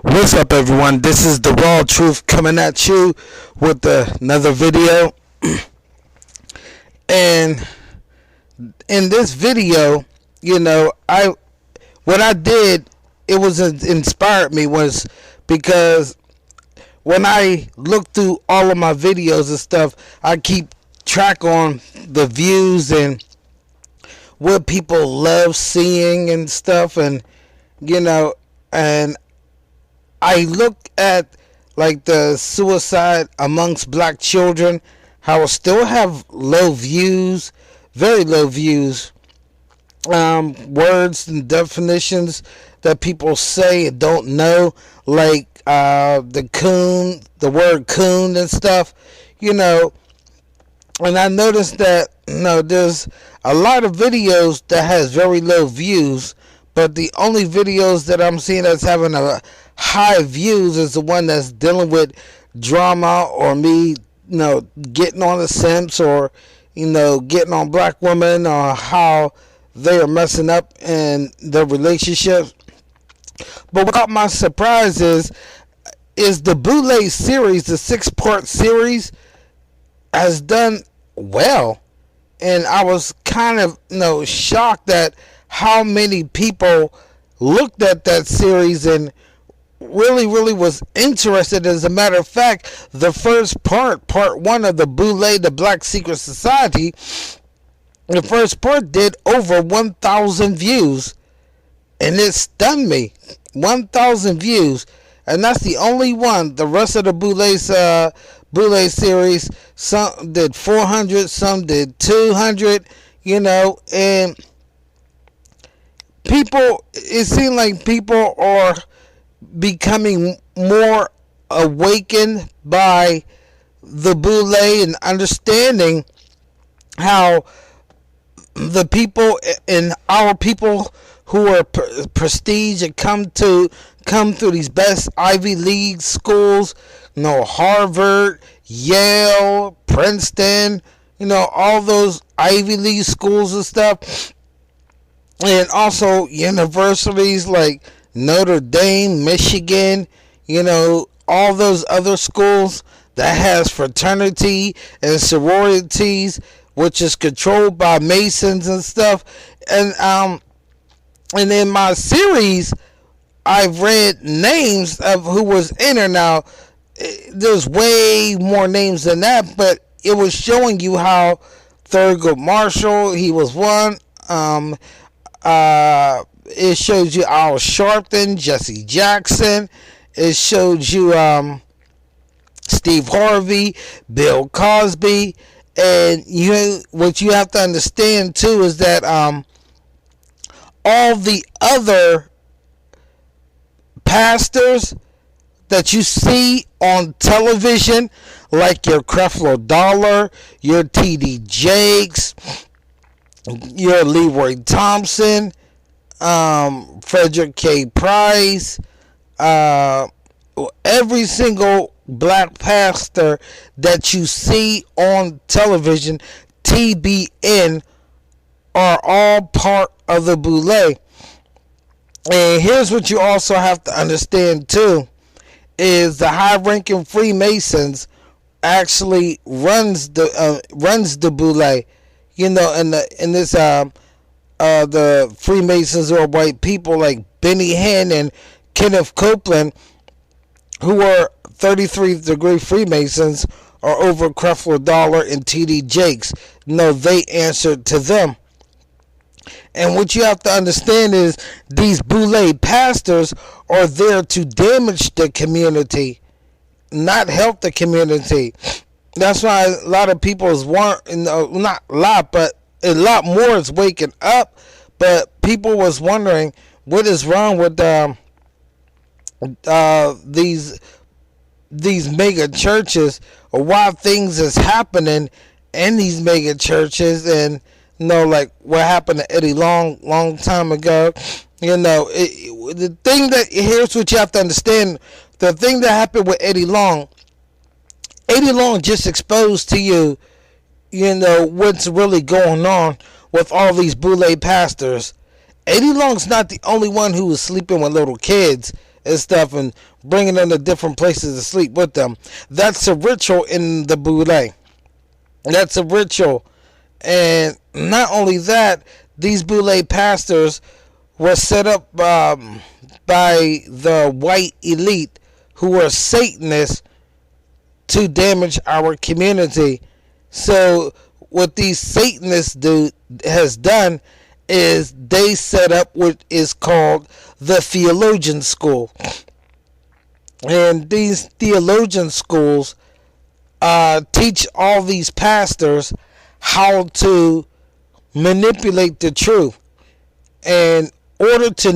What's up, everyone? This is the Raw Truth coming at you with another video. And in this video, what I did, it was inspired me was because when I look through all of my videos and stuff, I keep track on the views and what people love seeing and stuff, and and I look at like the suicide amongst black children, how it still have low views, very low views. Words and definitions that people say and don't know, like the word coon and stuff, And I noticed that there's a lot of videos that has very low views, but the only videos that I'm seeing that's having a high views is the one that's dealing with drama, or me, getting on the simps, or getting on black women, or how they are messing up in their relationships. But what caught my surprise is the Boule series, the 6-part series, has done well. And I was kind of shocked at how many people looked at that series and really was interested. As a matter of fact, the first part 1 of the Boule, the Black Secret Society, the first part did over 1,000 views, and it stunned me. 1,000 views, and that's the only one. The rest of the Boule series, some did 400, some did 200, and people, it seems like people are becoming more awakened by the Boule and understanding how the people and our people who are prestige and come through these best Ivy League schools, Harvard, Yale, Princeton, all those Ivy League schools and stuff, and also universities like Notre Dame, Michigan, all those other schools that has fraternity and sororities, which is controlled by Masons and stuff. And in my series, I've read names of who was in there. Now, there's way more names than that, but it was showing you how Thurgood Marshall, he was one. It shows you Al Sharpton, Jesse Jackson. It shows you Steve Harvey, Bill Cosby. And what you have to understand too is that all the other pastors that you see on television, like your Creflo Dollar, your T.D. Jakes, your Leroy Thompson, Frederick K. Price, every single black pastor that you see on television, TBN, are all part of the Boule. And here's what you also have to understand too, is the high-ranking Freemasons actually runs the Boule. The Freemasons are white people like Benny Hinn and Kenneth Copeland, who are 33rd-degree Freemasons, are over Creflo Dollar and T.D. Jakes. They answered to them. And what you have to understand is these Boule pastors are there to damage the community, not help the community. That's why a lot of people not a lot, but a lot more is waking up. But people was wondering what is wrong with these mega churches, or why things is happening in these mega churches. And like what happened to Eddie long time ago. The thing that, here's what you have to understand. The thing that happened with Eddie Long just exposed to you, what's really going on with all these Boule pastors. Eddie Long's not the only one who was sleeping with little kids and stuff, and bringing them to different places to sleep with them. That's a ritual in the Boule. That's a ritual. And not only that, these Boule pastors were set up by the white elite who were Satanists to damage our community. So what these Satanists has done is they set up what is called the theologian school. And these theologian schools teach all these pastors how to manipulate the truth. And in order to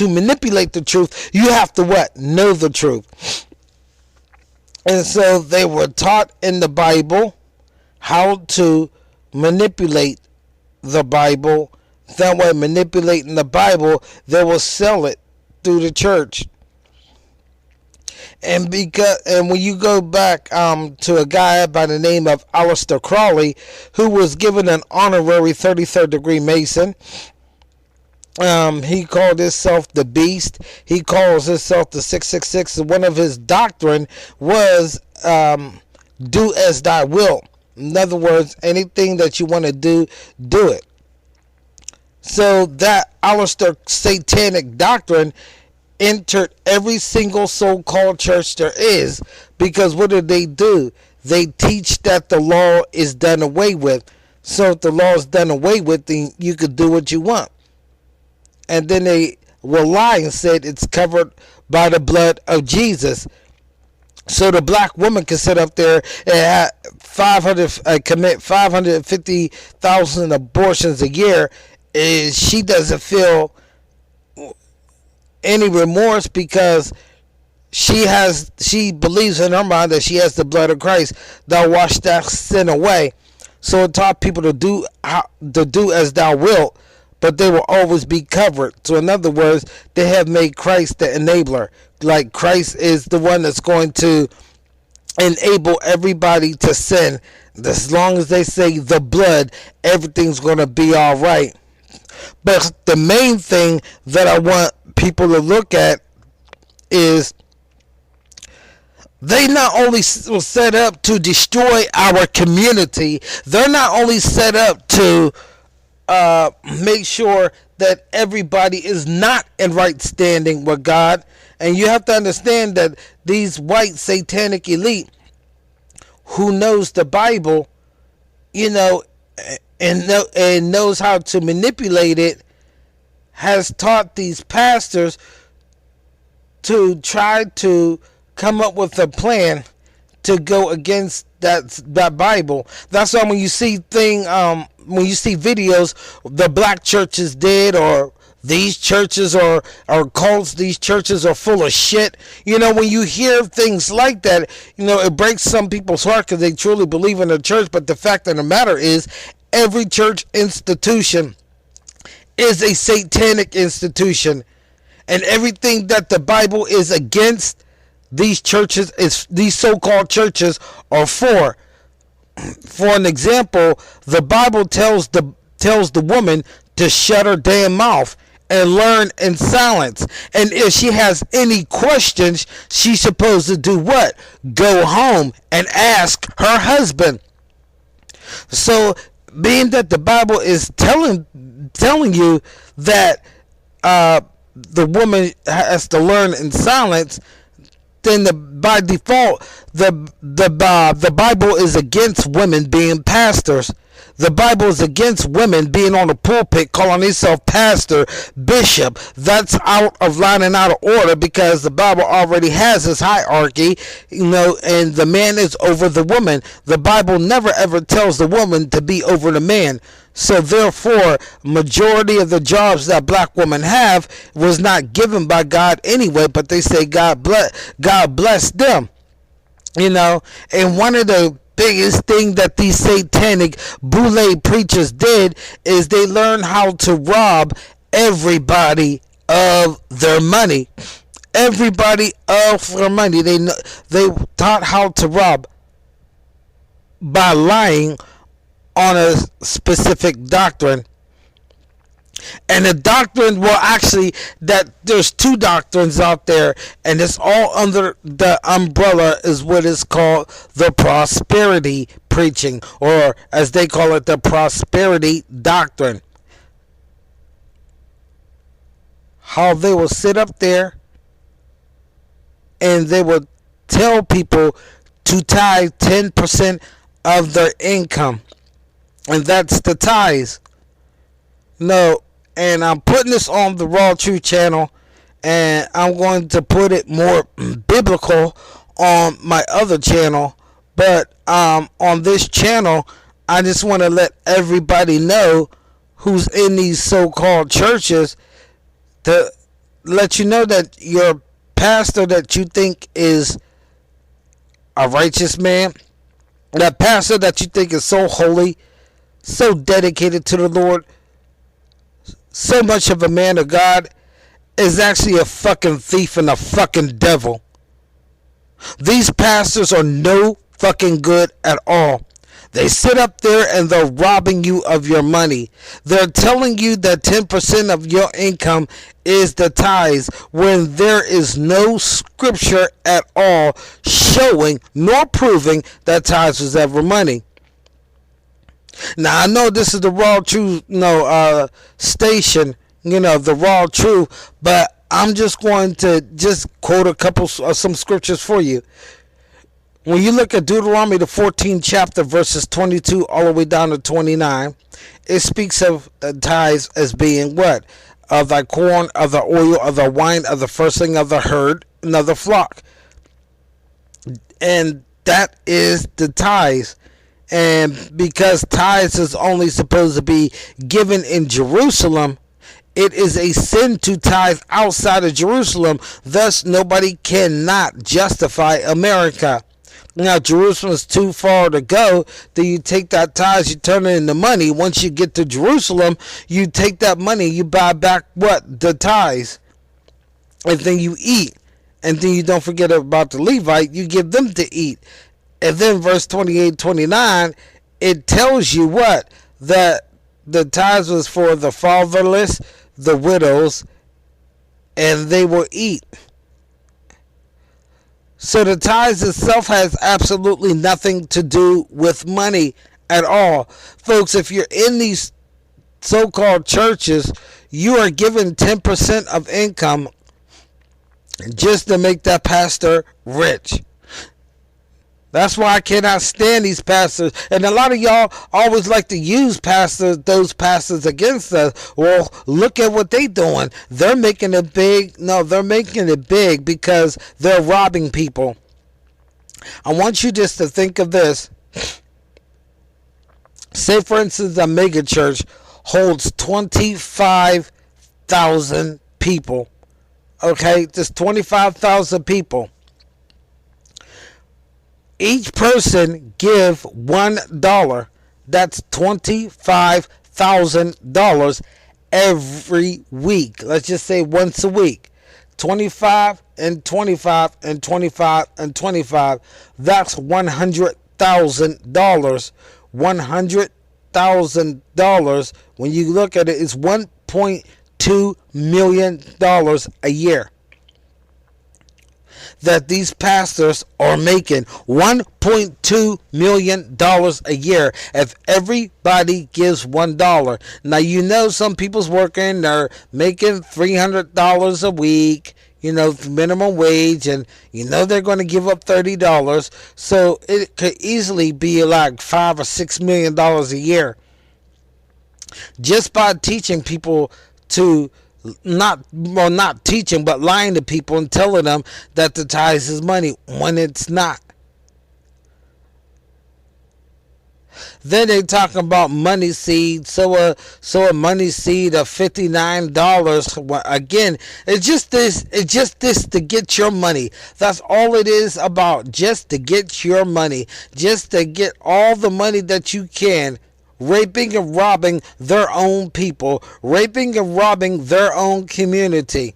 manipulate the truth, you have to what? Know the truth. And so they were taught in the Bible how to manipulate the Bible. That way, manipulating the Bible, they will sell it through the church. And when you go back to a guy by the name of Aleister Crowley, who was given an honorary 33rd degree Mason, he called himself the Beast. He calls himself the 666. One of his doctrine was do as thy will. In other words, anything that you want to do it. So that Aleister satanic doctrine entered every single so-called church there is, because what do? They teach that the law is done away with. So if the law is done away with, then you could do what you want. And then they will lie and said it's covered by the blood of Jesus. So the black woman can sit up there and commit 550,000 abortions a year. She doesn't feel any remorse, because she believes in her mind that she has the blood of Christ that washed that sin away. So it taught people to do as thou wilt, but they will always be covered. So in other words, they have made Christ the enabler. Like Christ is the one that's going to enable everybody to sin. As long as they say the blood, everything's going to be all right. But the main thing that I want people to look at is they not only were set up to destroy our community, they're not only set up to make sure that everybody is not in right standing with God. And you have to understand that these white satanic elite who knows the Bible, and knows how to manipulate it, has taught these pastors to try to come up with a plan to go against that Bible. That's why when you see videos, the black churches did, or these churches are cults, these churches are full of shit. When you hear things like that, it breaks some people's heart because they truly believe in the church. But the fact of the matter is, every church institution is a satanic institution, and everything that the Bible is against, these so-called churches are for. For an example, the Bible tells the woman to shut her damn mouth and learn in silence. And if she has any questions, she's supposed to do what? Go home and ask her husband. So, being that the Bible is telling you that the woman has to learn in silence, then by default the Bible is against women being pastors. The Bible is against women being on the pulpit calling themselves pastor, bishop. That's out of line and out of order, because the Bible already has this hierarchy, and the man is over the woman. The Bible never ever tells the woman to be over the man. So therefore, majority of the jobs that black women have was not given by God anyway, but they say God bless them. And one of the biggest thing that these satanic Boule preachers did is they learned how to rob everybody of their money. Everybody of their money. They taught how to rob by lying on a specific doctrine. And the doctrine, well, actually, that there's two doctrines out there, and it's all under the umbrella is what is called the prosperity preaching, or as they call it, the prosperity doctrine. How they will sit up there and they will tell people to tithe 10% of their income, and that's the tithes. No, and I'm putting this on the Raw Truth channel, and I'm going to put it more biblical on my other channel. But on this channel, I just want to let everybody know who's in these so-called churches, to let you know that your pastor that you think is a righteous man, that pastor that you think is so holy, so dedicated to the Lord, so much of a man of God, is actually a fucking thief and a fucking devil. These pastors are no fucking good at all. They sit up there and they're robbing you of your money. They're telling you that 10% of your income is the tithes, when there is no scripture at all showing nor proving that tithes was ever money. Now, I know this is the Raw Truth station, the Raw Truth, but I'm just going to just quote a couple some scriptures for you. When you look at Deuteronomy, the 14th chapter, verses 22 all the way down to 29, it speaks of the tithes as being what? Of thy corn, of the oil, of the wine, of the firstling of the herd, and of the flock. And that is the tithes. And because tithes is only supposed to be given in Jerusalem, it is a sin to tithe outside of Jerusalem. Thus, nobody cannot justify America. Now, Jerusalem is too far to go. Then you take that tithes, you turn it into money. Once you get to Jerusalem, you take that money, you buy back what? The tithes. And then you eat. And then you don't forget about the Levite. You give them to eat. And then verse 28, 29, it tells you what? That the tithes was for the fatherless, the widows, and they will eat. So the tithes itself has absolutely nothing to do with money at all. Folks, if you're in these so-called churches, you are given 10% of income just to make that pastor rich. That's why I cannot stand these pastors. And a lot of y'all always like to use those pastors against us. Well, look at what they doing. They're making it big. No, they're making it big because they're robbing people. I want you just to think of this. Say, for instance, a mega church holds 25,000 people. Okay, just 25,000 people. Each person give $1. That's $25,000 every week. Let's just say once a week. 25 and 25 and 25 and 25. That's $100,000. $100,000. When you look at it, it's $1.2 million a year that these pastors are making. $1.2 million a year if everybody gives $1. Now, some people's working, they're making $300 a week, minimum wage, and they're going to give up $30. So it could easily be like $5 or $6 million a year just by teaching people to not teaching, but lying to people and telling them that the tithes is money when it's not. Then they talking about money seed. So a money seed of $59. Again, it's just this to get your money. That's all it is about. Just to get your money. Just to get all the money that you can. Raping and robbing their own people. Raping and robbing their own community.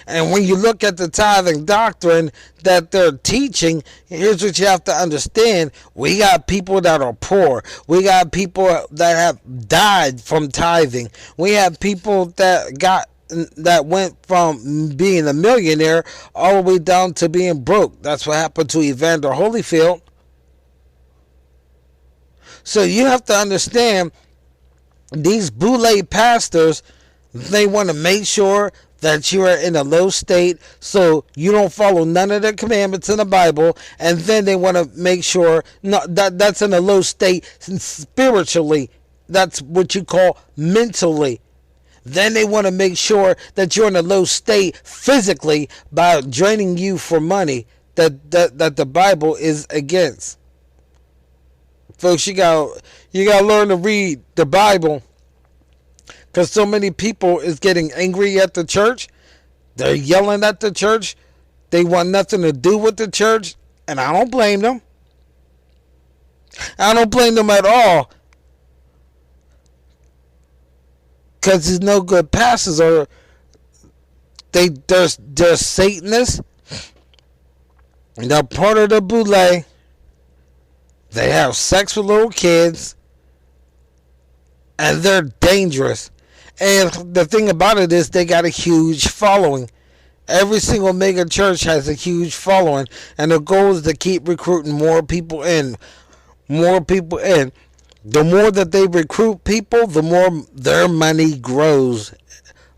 And when you look at the tithing doctrine that they're teaching, here's what you have to understand. We got people that are poor. We got people that have died from tithing. We have people that went from being a millionaire all the way down to being broke. That's what happened to Evander Holyfield. So you have to understand, these Boule pastors, they want to make sure that you are in a low state so you don't follow none of the commandments in the Bible, and then they want to make sure that's in a low state spiritually. That's what you call mentally. Then they want to make sure that you're in a low state physically by draining you for money that the Bible is against. Folks, you got to learn to read the Bible, because so many people is getting angry at the church. They're yelling at the church. They want nothing to do with the church. And I don't blame them. I don't blame them at all. Because there's no good pastors. Or they're Satanists. They're part of the Boule. They have sex with little kids. And they're dangerous. And the thing about it is, they got a huge following. Every single mega church has a huge following. And the goal is to keep recruiting more people in. More people in. The more that they recruit people, the more their money grows.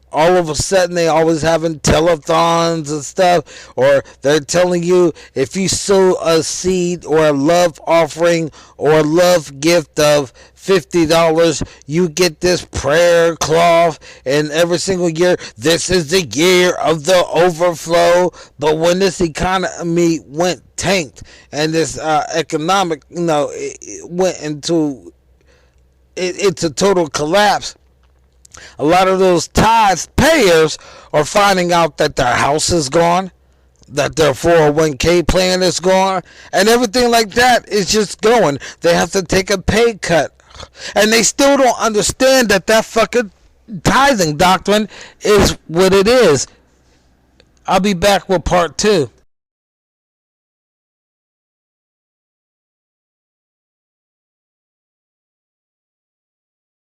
All of a sudden, they always having telethons and stuff, or they're telling you, if you sow a seed or a love offering or a love gift of $50, you get this prayer cloth, and every single year, this is the year of the overflow. But when this economy went tanked, and this economic, it went into it's a total collapse. A lot of those tithe payers are finding out that their house is gone, that their 401k plan is gone, and everything like that is just going. They have to take a pay cut. And they still don't understand that fucking tithing doctrine is what it is. I'll be back with part 2.